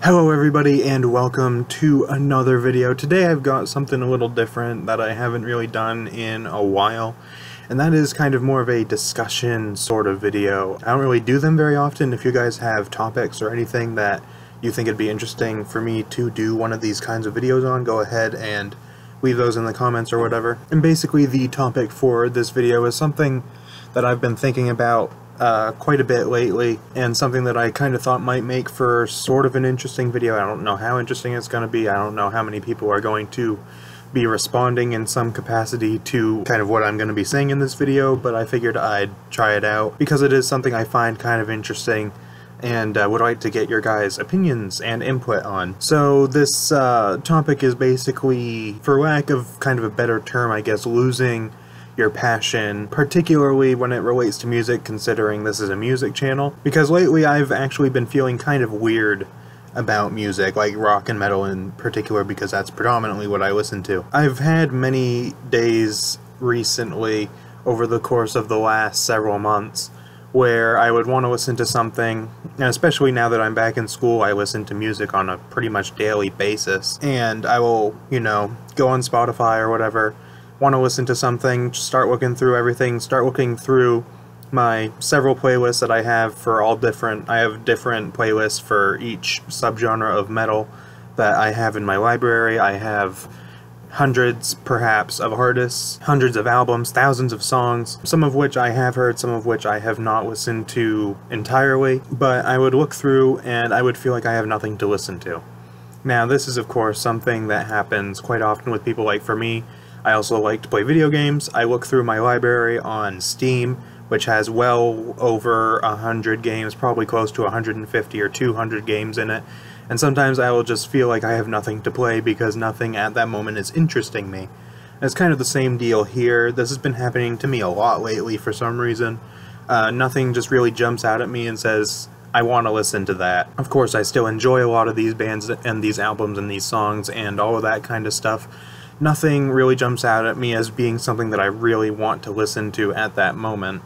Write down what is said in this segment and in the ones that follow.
Hello everybody and welcome to another video. Today I've got something a little different that I haven't really done in a while, and that is kind of more of a discussion sort of video. I don't really do them very often. If you guys have topics or anything that you think it'd be interesting for me to do one of these kinds of videos on, go ahead and leave those in the comments or whatever. And basically the topic for this video is something that I've been thinking about quite a bit lately, and something that I kind of thought might make for sort of an interesting video. I don't know how interesting it's going to be. I don't know how many people are going to be responding in some capacity to kind of what I'm going to be saying in this video, but I figured I'd try it out because it is something I find kind of interesting and would like to get your guys' opinions and input on. So this topic is basically, for lack of kind of a better term, I guess, losing your passion, particularly when it relates to music, considering this is a music channel. Because lately I've actually been feeling kind of weird about music, like rock and metal in particular, because that's predominantly what I listen to. I've had many days recently, over the course of the last several months, where I would want to listen to something, and especially now that I'm back in school, I listen to music on a pretty much daily basis, and I will, you know, go on Spotify or whatever, want to listen to something, start looking through everything, start looking through my several playlists that I have for all different, I have different playlists for each subgenre of metal that I have in my library. I have hundreds, perhaps, of artists, hundreds of albums, thousands of songs, some of which I have heard, some of which I have not listened to entirely, but I would look through and I would feel like I have nothing to listen to. Now, this is of course something that happens quite often with people. Like for me, I also like to play video games. I look through my library on Steam, which has well over 100 games, probably close to 150 or 200 games in it, and sometimes I will just feel like I have nothing to play because nothing at that moment is interesting me. And it's kind of the same deal here. This has been happening to me a lot lately for some reason. Nothing just really jumps out at me and says, I want to listen to that. Of course, I still enjoy a lot of these bands and these albums and these songs and all of that kind of stuff. Nothing really jumps out at me as being something that I really want to listen to at that moment.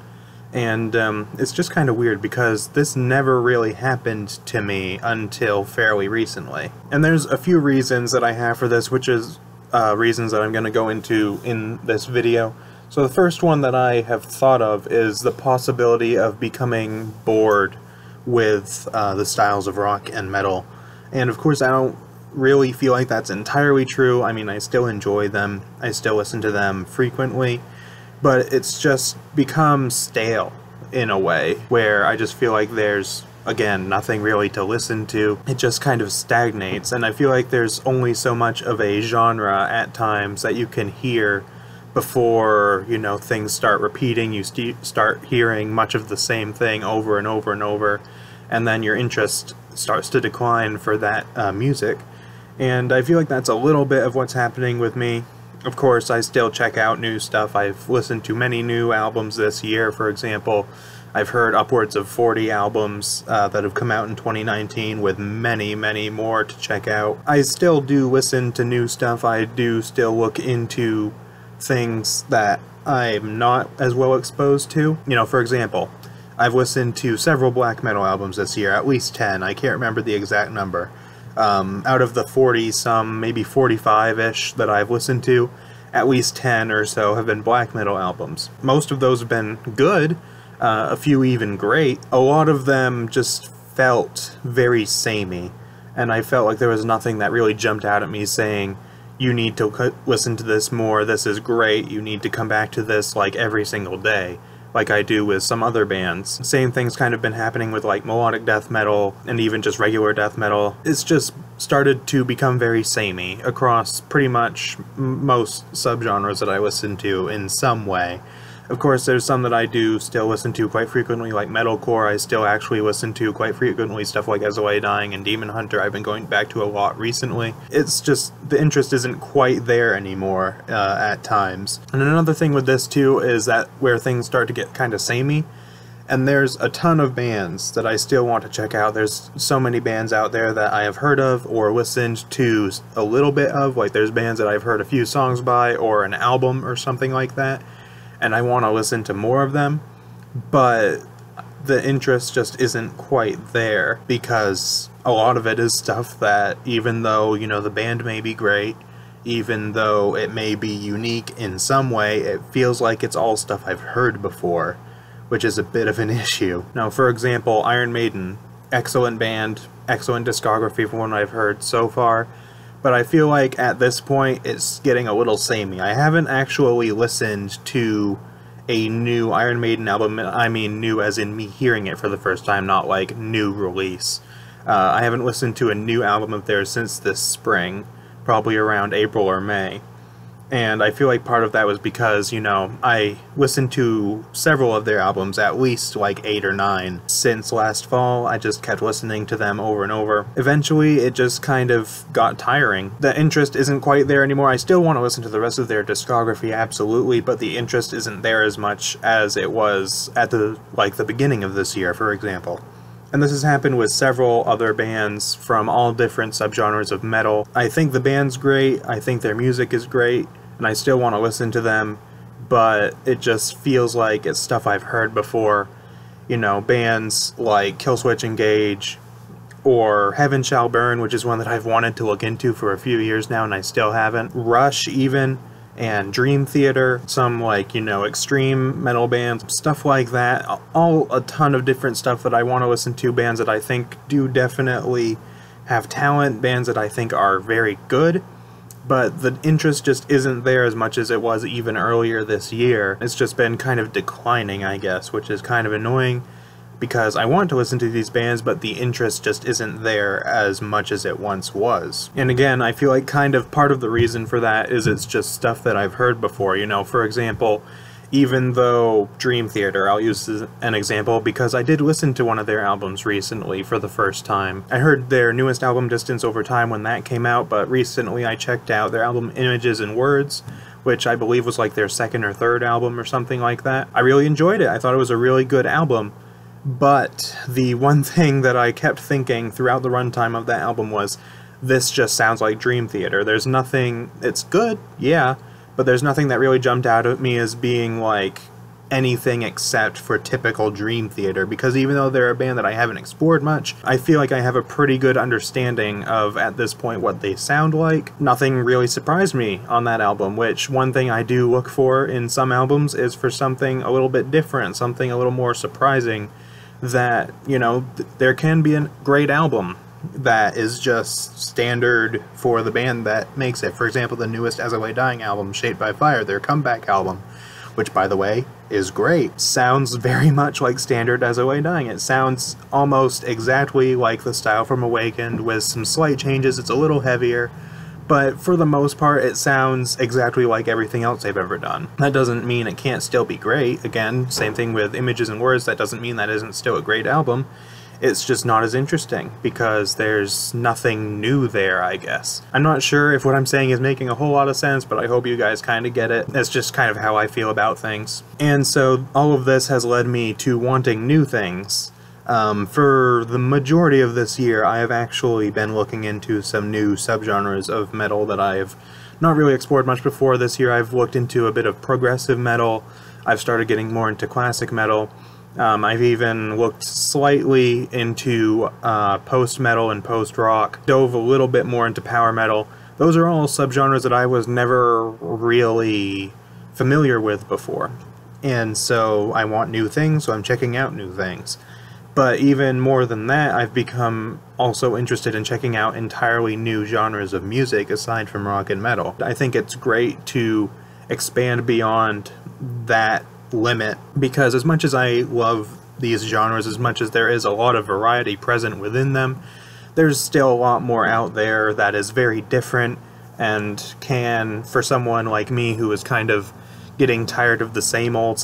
And it's just kind of weird because this never really happened to me until fairly recently. And there's a few reasons that I have for this, which is reasons that I'm going to go into in this video. So the first one that I have thought of is the possibility of becoming bored with the styles of rock and metal. And of course I don't really feel like that's entirely true. I mean, I still enjoy them, I still listen to them frequently, but it's just become stale in a way where I just feel like there's, again, nothing really to listen to. It just kind of stagnates, and I feel like there's only so much of a genre at times that you can hear before, you know, things start repeating. You start hearing much of the same thing over and over and over, and then your interest starts to decline for that music. And I feel like that's a little bit of what's happening with me. Of course, I still check out new stuff. I've listened to many new albums this year, for example. I've heard upwards of 40 albums that have come out in 2019, with many, many more to check out. I still do listen to new stuff. I do still look into things that I'm not as well exposed to. You know, for example, I've listened to several black metal albums this year, at least 10. I can't remember the exact number. Out of the 40-some, maybe 45-ish that I've listened to, at least 10 or so have been black metal albums. Most of those have been good, a few even great. A lot of them just felt very samey, and I felt like there was nothing that really jumped out at me saying, you need to listen to this more, this is great, you need to come back to this like every single day, like I do with some other bands. Same thing's kind of been happening with like melodic death metal and even just regular death metal. It's just started to become very samey across pretty much most subgenres that I listen to in some way. Of course, there's some that I do still listen to quite frequently, like metalcore. I still actually listen to quite frequently stuff like As I Lay Dying and Demon Hunter. I've been going back to a lot recently. It's just, the interest isn't quite there anymore at times. And another thing with this too is that where things start to get kind of samey, and there's a ton of bands that I still want to check out. There's so many bands out there that I have heard of or listened to a little bit of. Like there's bands that I've heard a few songs by or an album or something like that, and I want to listen to more of them, but the interest just isn't quite there because a lot of it is stuff that, even though, you know, the band may be great, even though it may be unique in some way, it feels like it's all stuff I've heard before, which is a bit of an issue. Now, for example, Iron Maiden, excellent band, excellent discography from what I've heard so far, but I feel like at this point it's getting a little samey. I haven't actually listened to a new Iron Maiden album. I mean new as in me hearing it for the first time, not like new release. I haven't listened to a new album of theirs since this spring, probably around April or May. And I feel like part of that was because, you know, I listened to several of their albums, at least like 8 or 9, since last fall. I just kept listening to them over and over. Eventually, it just kind of got tiring. The interest isn't quite there anymore. I still want to listen to the rest of their discography, absolutely, but the interest isn't there as much as it was at the beginning of this year, for example. And this has happened with several other bands from all different subgenres of metal. I think the band's great, I think their music is great, and I still want to listen to them, but it just feels like it's stuff I've heard before. You know, bands like Killswitch Engage, or Heaven Shall Burn, which is one that I've wanted to look into for a few years now and I still haven't. Rush even, and Dream Theater, some like, you know, extreme metal bands, stuff like that. All a ton of different stuff that I want to listen to, bands that I think do definitely have talent, bands that I think are very good, but the interest just isn't there as much as it was even earlier this year. It's just been kind of declining, I guess, which is kind of annoying, because I want to listen to these bands, but the interest just isn't there as much as it once was. And again, I feel like kind of part of the reason for that is it's just stuff that I've heard before. You know, for example, even though Dream Theater, I'll use as an example because I did listen to one of their albums recently for the first time. I heard their newest album, Distance Over Time, when that came out, but recently I checked out their album Images and Words, which I believe was like their second or third album or something like that. I really enjoyed it. I thought it was a really good album. But the one thing that I kept thinking throughout the runtime of that album was, this just sounds like Dream Theater. There's nothing, it's good, yeah, but there's nothing that really jumped out at me as being like anything except for typical Dream Theater, because even though they're a band that I haven't explored much, I feel like I have a pretty good understanding of, at this point, what they sound like. Nothing really surprised me on that album, which one thing I do look for in some albums is for something a little bit different, something a little more surprising, that, you know, there can be a great album that is just standard for the band that makes it. For example, the newest As I Lay Dying album, Shaped by Fire, their comeback album, which, by the way, is great. Sounds very much like standard As I Lay Dying. It sounds almost exactly like the style from Awakened, with some slight changes. It's a little heavier, but for the most part, it sounds exactly like everything else they've ever done. That doesn't mean it can't still be great. Again, same thing with Images and Words. That doesn't mean that isn't still a great album. It's just not as interesting, because there's nothing new there, I guess. I'm not sure if what I'm saying is making a whole lot of sense, but I hope you guys kind of get it. That's just kind of how I feel about things. And so all of this has led me to wanting new things. For the majority of this year, I have actually been looking into some new subgenres of metal that I've not really explored much before. This year I've looked into a bit of progressive metal. I've started getting more into classic metal. I've even looked slightly into post-metal and post-rock, dove a little bit more into power metal. Those are all subgenres that I was never really familiar with before. And so I want new things, so I'm checking out new things. But even more than that, I've become also interested in checking out entirely new genres of music aside from rock and metal. I think it's great to expand beyond that limit, because as much as I love these genres, as much as there is a lot of variety present within them, there's still a lot more out there that is very different and can, for someone like me who is kind of getting tired of the same old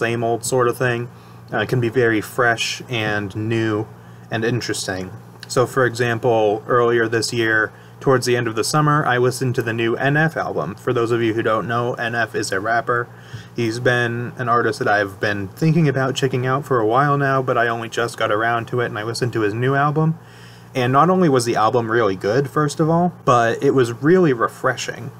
sort of thing, can be very fresh and new and interesting. So for example, earlier this year, towards the end of the summer, I listened to the new NF album. For those of you who don't know, NF is a rapper. He's been an artist that I've been thinking about checking out for a while now, but I only just got around to it, and I listened to his new album. And not only was the album really good, first of all, but it was really refreshing.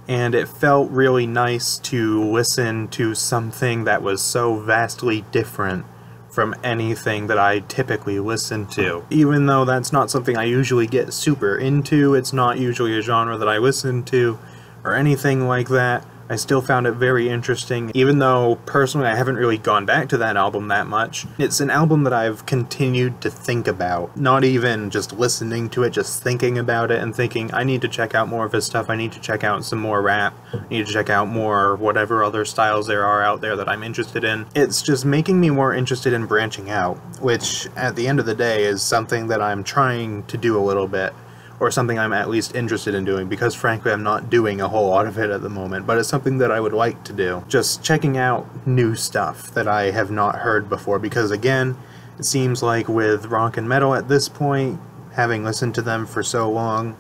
And it felt really nice to listen to something that was so vastly different from anything that I typically listen to. Even though that's not something I usually get super into, it's not usually a genre that I listen to, or anything like that, I still found it very interesting, even though personally I haven't really gone back to that album that much. It's an album that I've continued to think about, not even just listening to it, just thinking about it and thinking, I need to check out more of his stuff, I need to check out some more rap, I need to check out more whatever other styles there are out there that I'm interested in. It's just making me more interested in branching out, which at the end of the day is something that I'm trying to do a little bit, or something I'm at least interested in doing, because frankly I'm not doing a whole lot of it at the moment, but it's something that I would like to do. Just checking out new stuff that I have not heard before, because again, it seems like with rock and metal at this point, having listened to them for so long,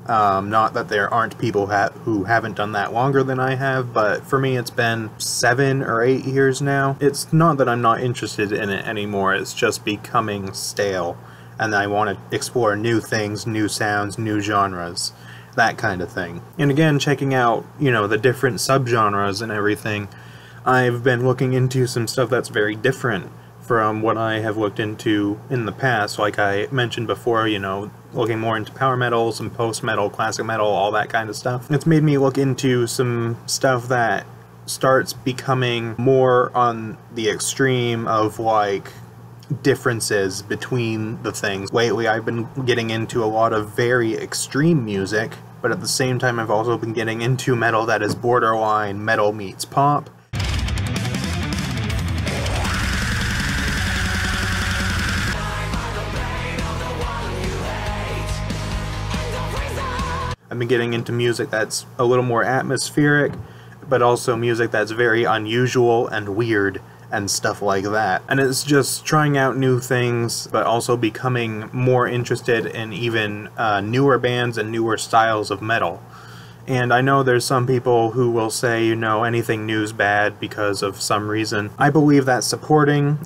not that there aren't people who haven't done that longer than I have, but for me it's been 7 or 8 years now. It's not that I'm not interested in it anymore, it's just becoming stale. And I want to explore new things, new sounds, new genres, that kind of thing. And again, checking out, the different subgenres and everything, I've been looking into some stuff that's very different from what I have looked into in the past. Like I mentioned before, looking more into power metal, some post-metal, classic metal, all that kind of stuff. It's made me look into some stuff that starts becoming more on the extreme of, like, differences between the things. Lately I've been getting into a lot of very extreme music, but at the same time I've also been getting into metal that is borderline metal meets pop. I've been getting into music that's a little more atmospheric, but also music that's very unusual and weird and stuff like that. And it's just trying out new things, but also becoming more interested in even newer bands and newer styles of metal. And I know there's some people who will say, anything new's bad because of some reason. I believe that supporting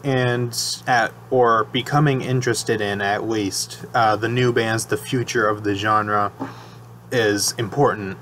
or becoming interested in, at least, the new bands, the future of the genre, is important.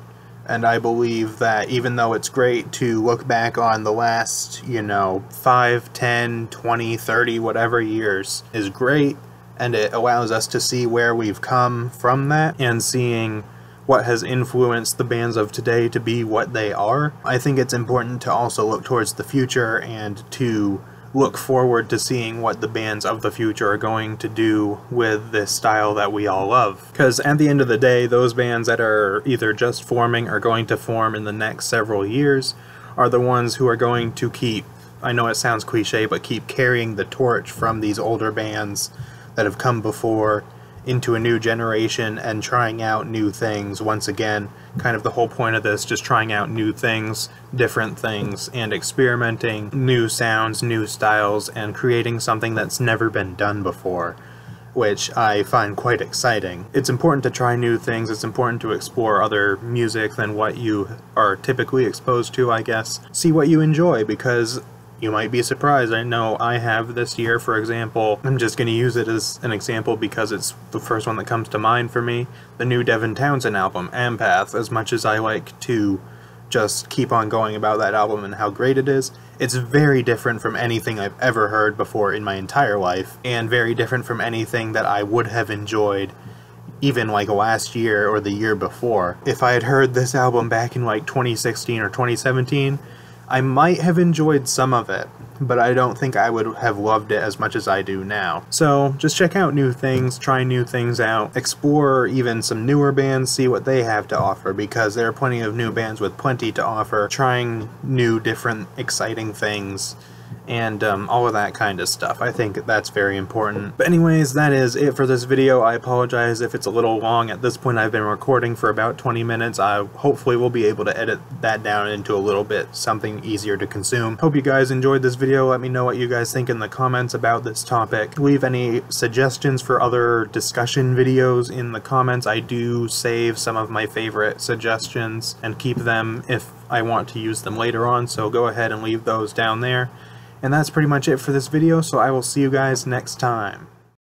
And I believe that even though it's great to look back on the last, 5, 10, 20, 30, whatever years is great, and it allows us to see where we've come from that, and seeing what has influenced the bands of today to be what they are, I think it's important to also look towards the future and to look forward to seeing what the bands of the future are going to do with this style that we all love. Because at the end of the day, those bands that are either just forming or going to form in the next several years are the ones who are going to keep, I know it sounds cliche, but keep carrying the torch from these older bands that have come before into a new generation and trying out new things once again. Kind of the whole point of this, just trying out new things, different things, and experimenting new sounds, new styles, and creating something that's never been done before, which I find quite exciting. It's important to try new things, it's important to explore other music than what you are typically exposed to, I guess. See what you enjoy, because you might be surprised. I know I have this year, for example. I'm just going to use it as an example because it's the first one that comes to mind for me. The new Devin Townsend album, Empath. As much as I like to just keep on going about that album and how great it is, it's very different from anything I've ever heard before in my entire life, and very different from anything that I would have enjoyed even like last year or the year before. If I had heard this album back in like 2016 or 2017, I might have enjoyed some of it, but I don't think I would have loved it as much as I do now. So just check out new things, try new things out, explore even some newer bands, see what they have to offer, because there are plenty of new bands with plenty to offer, trying new, different, exciting things, and all of that kind of stuff. I think that's very important. But anyways, that is it for this video. I apologize if it's a little long. At this point I've been recording for about 20 minutes. I hopefully will be able to edit that down into a little bit something easier to consume. Hope you guys enjoyed this video. Let me know what you guys think in the comments about this topic. Leave any suggestions for other discussion videos in the comments. I do save some of my favorite suggestions and keep them if I want to use them later on, so go ahead and leave those down there. And that's pretty much it for this video, so I will see you guys next time.